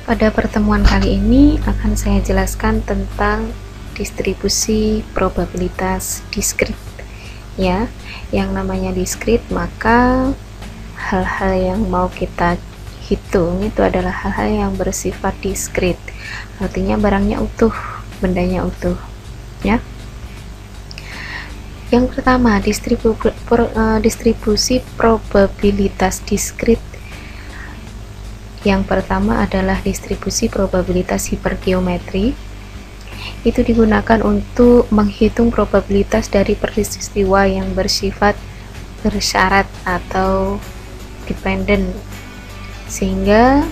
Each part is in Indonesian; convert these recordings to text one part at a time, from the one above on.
Pada pertemuan kali ini akan saya jelaskan tentang distribusi probabilitas diskrit. Ya, yang namanya diskrit, maka hal-hal yang mau kita hitung itu adalah hal-hal yang bersifat diskrit. Artinya barangnya utuh, bendanya utuh. Ya. Yang pertama, distribusi probabilitas diskrit. Yang pertama adalah distribusi probabilitas hipergeometri. Itu digunakan untuk menghitung probabilitas dari peristiwa yang bersifat bersyarat atau dependent, sehingga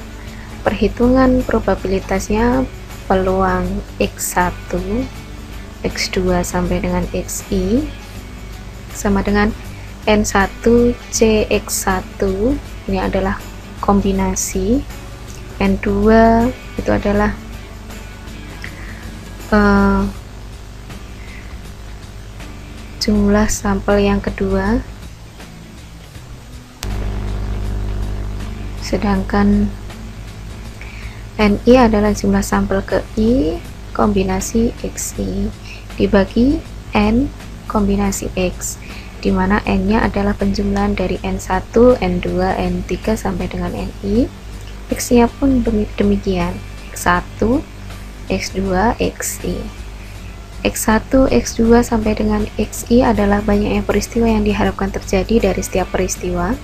perhitungan probabilitasnya peluang X1, X2 sampai dengan XI sama dengan N1 CX1. Ini adalah kombinasi. N2 itu adalah jumlah sampel yang kedua, sedangkan NI adalah jumlah sampel ke I kombinasi XI dibagi N kombinasi X, dimana N-nya adalah penjumlahan dari N1, N2, N3 sampai dengan NI. X-nya pun demikian, X1, X2, XI. X1, X2 sampai dengan XI adalah banyaknya peristiwa yang diharapkan terjadi dari setiap peristiwa.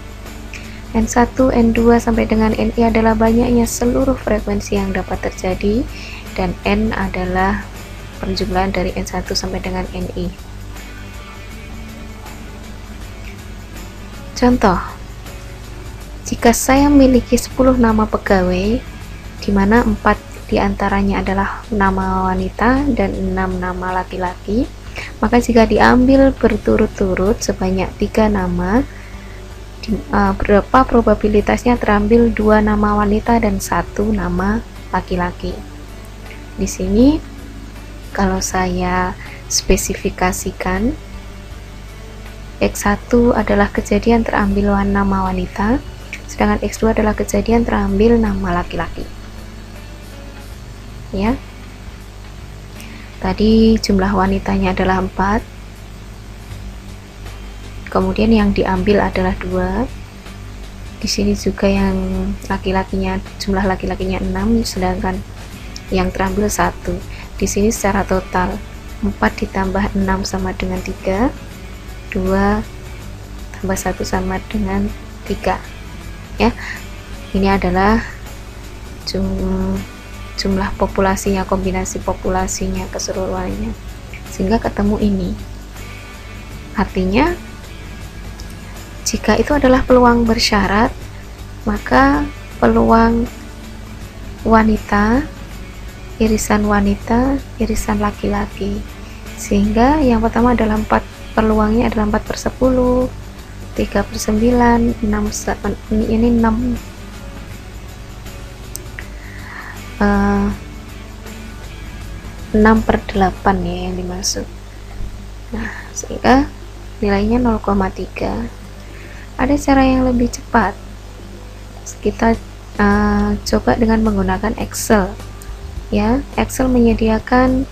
N1, N2 sampai dengan NI adalah banyaknya seluruh frekuensi yang dapat terjadi, dan N adalah penjumlahan dari N1 sampai dengan NI. Contoh, jika saya memiliki 10 nama pegawai, di mana 4 diantaranya adalah nama wanita dan 6 nama laki-laki, maka jika diambil berturut-turut sebanyak 3 nama, berapa probabilitasnya terambil 2 nama wanita dan 1 nama laki-laki. Di sini kalau saya spesifikasikan, X1 adalah kejadian terambil nama wanita, sedangkan X2 adalah kejadian terambil nama laki-laki. Ya. Tadi jumlah wanitanya adalah 4. Kemudian yang diambil adalah 2. Di sini juga yang laki-lakinya, jumlah laki-lakinya 6, sedangkan yang terambil 1. Di sini secara total 4 ditambah 6 sama dengan 3. 2 tambah 1 sama dengan 3. Ya, ini adalah jumlah populasinya, kombinasi populasinya, keseluruhannya, sehingga ketemu ini. Artinya jika itu adalah peluang bersyarat, maka peluang wanita, irisan wanita, irisan laki-laki, sehingga yang pertama adalah 4, peluangnya adalah 4/10, 3/9, 6, ini 6, 6/8 ya yang dimaksud. Nah, sehingga nilainya 0,3. Ada cara yang lebih cepat. Kita coba dengan menggunakan Excel. Ya, Excel menyediakan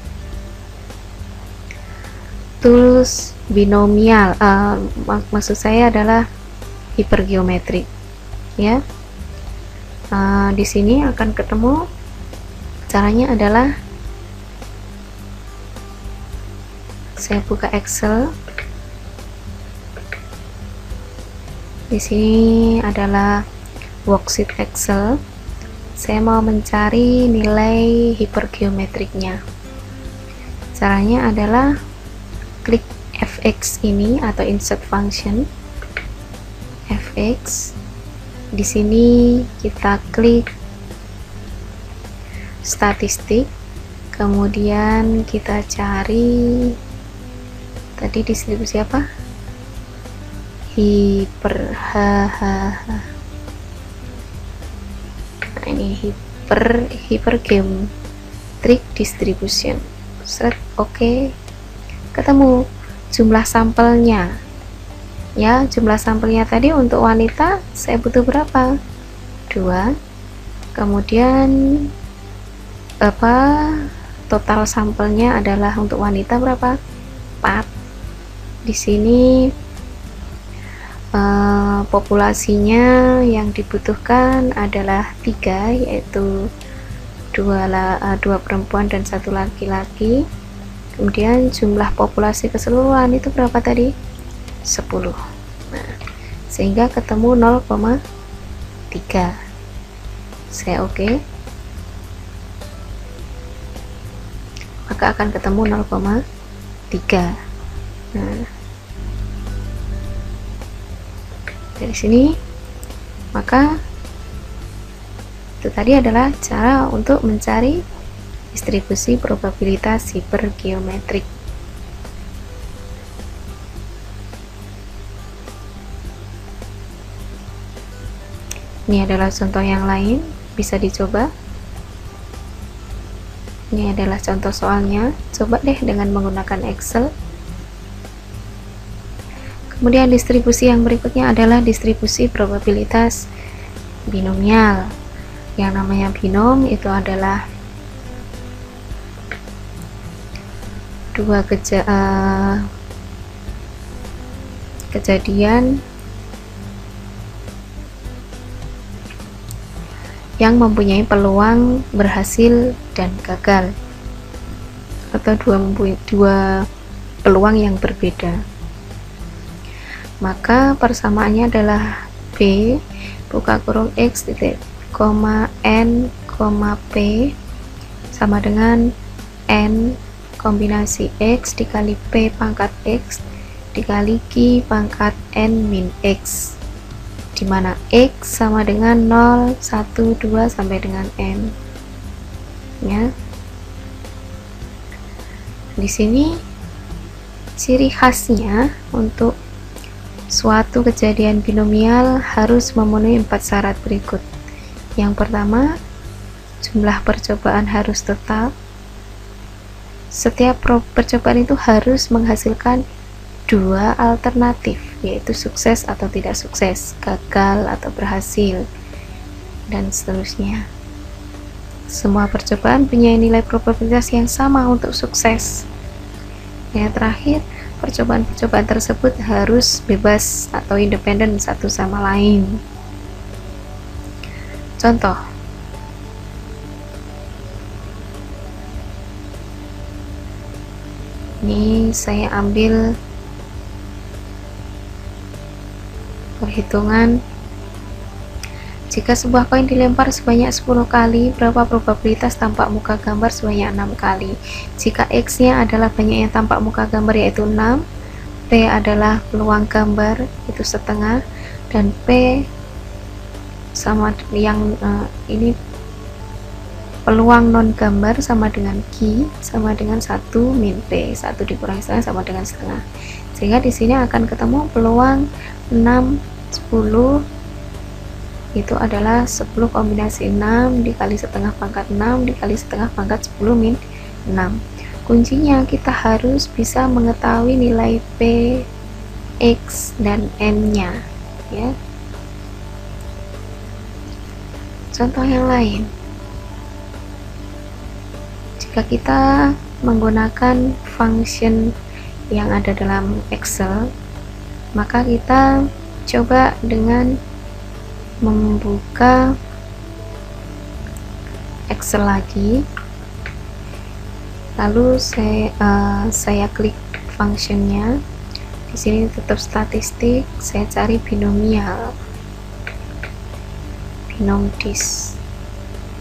tools binomial, maksud saya adalah hipergeometrik. Ya, di sini akan ketemu. Caranya adalah saya buka Excel. Di sini adalah worksheet Excel. Saya mau mencari nilai hipergeometriknya. Caranya adalah klik fx ini atau insert function fx. Di sini kita klik statistik, kemudian kita cari tadi distribusi apa, nah ini hipergeometric distribution. Oke. Ketemu jumlah sampelnya. Ya, jumlah sampelnya tadi untuk wanita saya butuh berapa? 2. Kemudian total sampelnya adalah untuk wanita berapa? 4. Di sini populasinya yang dibutuhkan adalah 3, yaitu 2 perempuan dan 1 laki-laki. Kemudian jumlah populasi keseluruhan itu berapa tadi? 10. Nah, sehingga ketemu 0,3. Saya oke. Maka akan ketemu 0,3. Nah, dari sini maka itu tadi adalah cara untuk mencari distribusi probabilitas hipergeometrik. Ini adalah contoh yang lain, bisa dicoba. Ini adalah contoh soalnya, coba deh dengan menggunakan Excel. Kemudian distribusi yang berikutnya adalah distribusi probabilitas binomial. Yang namanya binom itu adalah dua kejadian yang mempunyai peluang berhasil dan gagal, atau dua peluang yang berbeda. Maka persamaannya adalah B buka kurung X titik, N, P sama dengan N kombinasi X dikali P pangkat X dikali Q pangkat N min X, dimana X sama dengan 0, 1, 2 sampai dengan N ya. Di sini ciri khasnya untuk suatu kejadian binomial harus memenuhi 4 syarat berikut. Yang pertama, jumlah percobaan harus tetap. Setiap percobaan itu harus menghasilkan 2 alternatif, yaitu sukses atau tidak sukses, gagal atau berhasil, dan seterusnya. Semua percobaan punya nilai probabilitas yang sama untuk sukses. Yang terakhir, percobaan-percobaan tersebut harus bebas atau independen satu sama lain. Contoh, ini saya ambil perhitungan. Jika sebuah koin dilempar sebanyak 10 kali, berapa probabilitas tampak muka gambar sebanyak 6 kali? Jika X nya adalah banyaknya tampak muka gambar yaitu 6, P adalah peluang gambar itu setengah, dan P sama yang ini peluang non gambar sama dengan Q sama dengan 1 min P, 1 dikurangi setengah sama dengan setengah, sehingga di sini akan ketemu peluang 6, 10 itu adalah 10 kombinasi 6 dikali setengah pangkat 6 dikali setengah pangkat 10 min 6. Kuncinya kita harus bisa mengetahui nilai P, X, dan N nya ya. Contoh yang lain, jika kita menggunakan function yang ada dalam Excel, maka kita coba dengan membuka Excel lagi, lalu saya klik functionnya. Di sini tetap statistik, saya cari binomial, binom dis,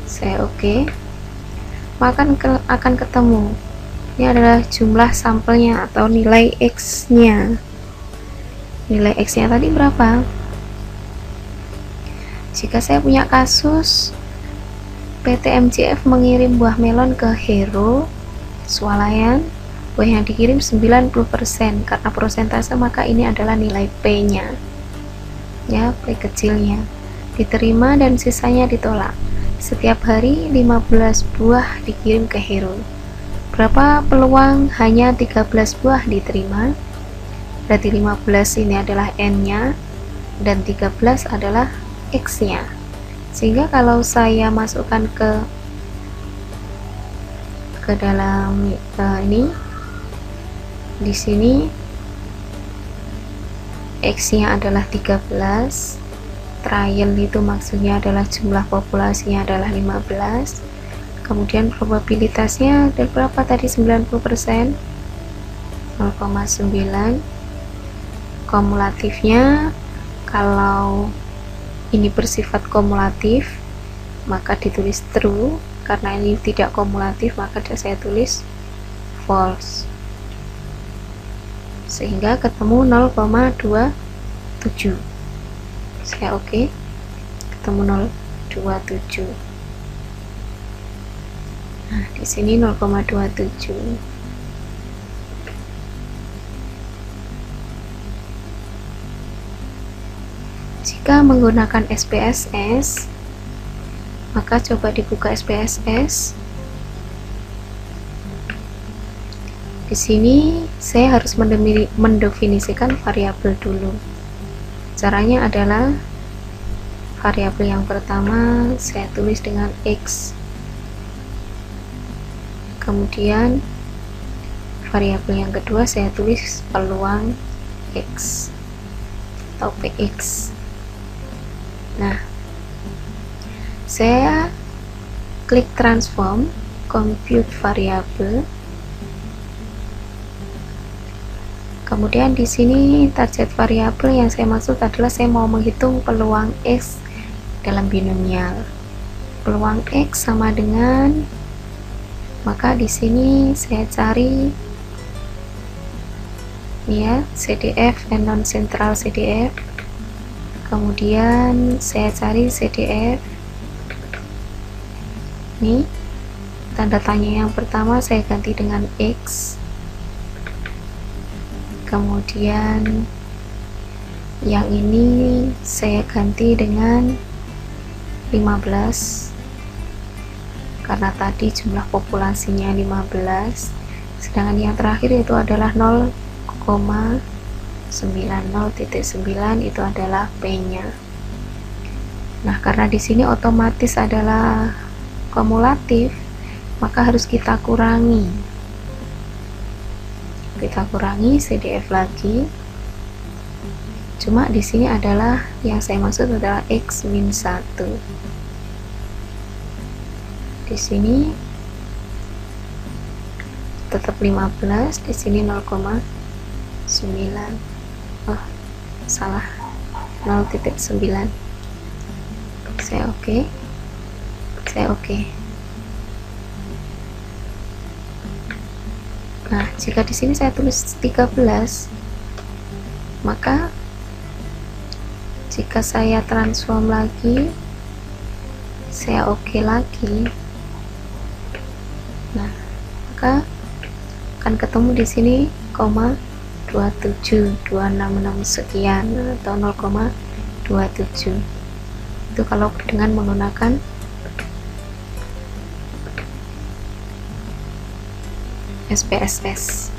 saya oke. Maka akan ketemu ini adalah jumlah sampelnya atau nilai X nya. Nilai X nya tadi berapa? Jika saya punya kasus PT MJF mengirim buah melon ke Hero swalayan, buah yang dikirim 90%, karena persentase maka ini adalah nilai P nya ya, P kecilnya diterima dan sisanya ditolak. Setiap hari 15 buah dikirim ke Hero. Berapa peluang hanya 13 buah diterima? Berarti 15 ini adalah N nya dan 13 adalah X nya, Sehingga kalau saya masukkan ke dalam ini, di sini X-nya adalah 13, trial itu maksudnya adalah jumlah populasinya adalah 15, kemudian probabilitasnya ada berapa tadi, 90%, 0,9. Kumulatifnya, kalau ini bersifat kumulatif maka ditulis true, karena ini tidak kumulatif maka saya tulis false, sehingga ketemu 0,27. saya oke, ketemu 0,27. Nah, di sini 0,27. Jika menggunakan SPSS, maka coba dibuka SPSS. Di sini saya harus mendefinisikan variabel dulu. Caranya adalah variabel yang pertama saya tulis dengan X, kemudian variabel yang kedua saya tulis peluang X atau PX. Nah, saya klik transform, compute variable. Kemudian di sini target variabel yang saya maksud adalah saya mau menghitung peluang X dalam binomial. Peluang X sama dengan, maka di sini saya cari ya CDF and non central CDF. Kemudian saya cari CDF. Nih, tanda tanya yang pertama saya ganti dengan X. Kemudian yang ini saya ganti dengan 15, karena tadi jumlah populasinya 15, sedangkan yang terakhir itu adalah 0,9, 0,9 itu adalah P-nya. Nah, karena di sini otomatis adalah kumulatif, maka harus kita kurangi. Kita kurangi CDF lagi. Cuma di sini adalah yang saya maksud adalah X min 1. Di sini tetap 15, di sini 0,9. Oh, salah, 0,9. Saya oke. Saya oke. Nah, jika di sini saya tulis 13, maka jika saya transform lagi, saya oke lagi. Nah, maka akan ketemu di sini 0,27, 266 sekian atau 0,27. Itu kalau dengan menggunakan SPSS.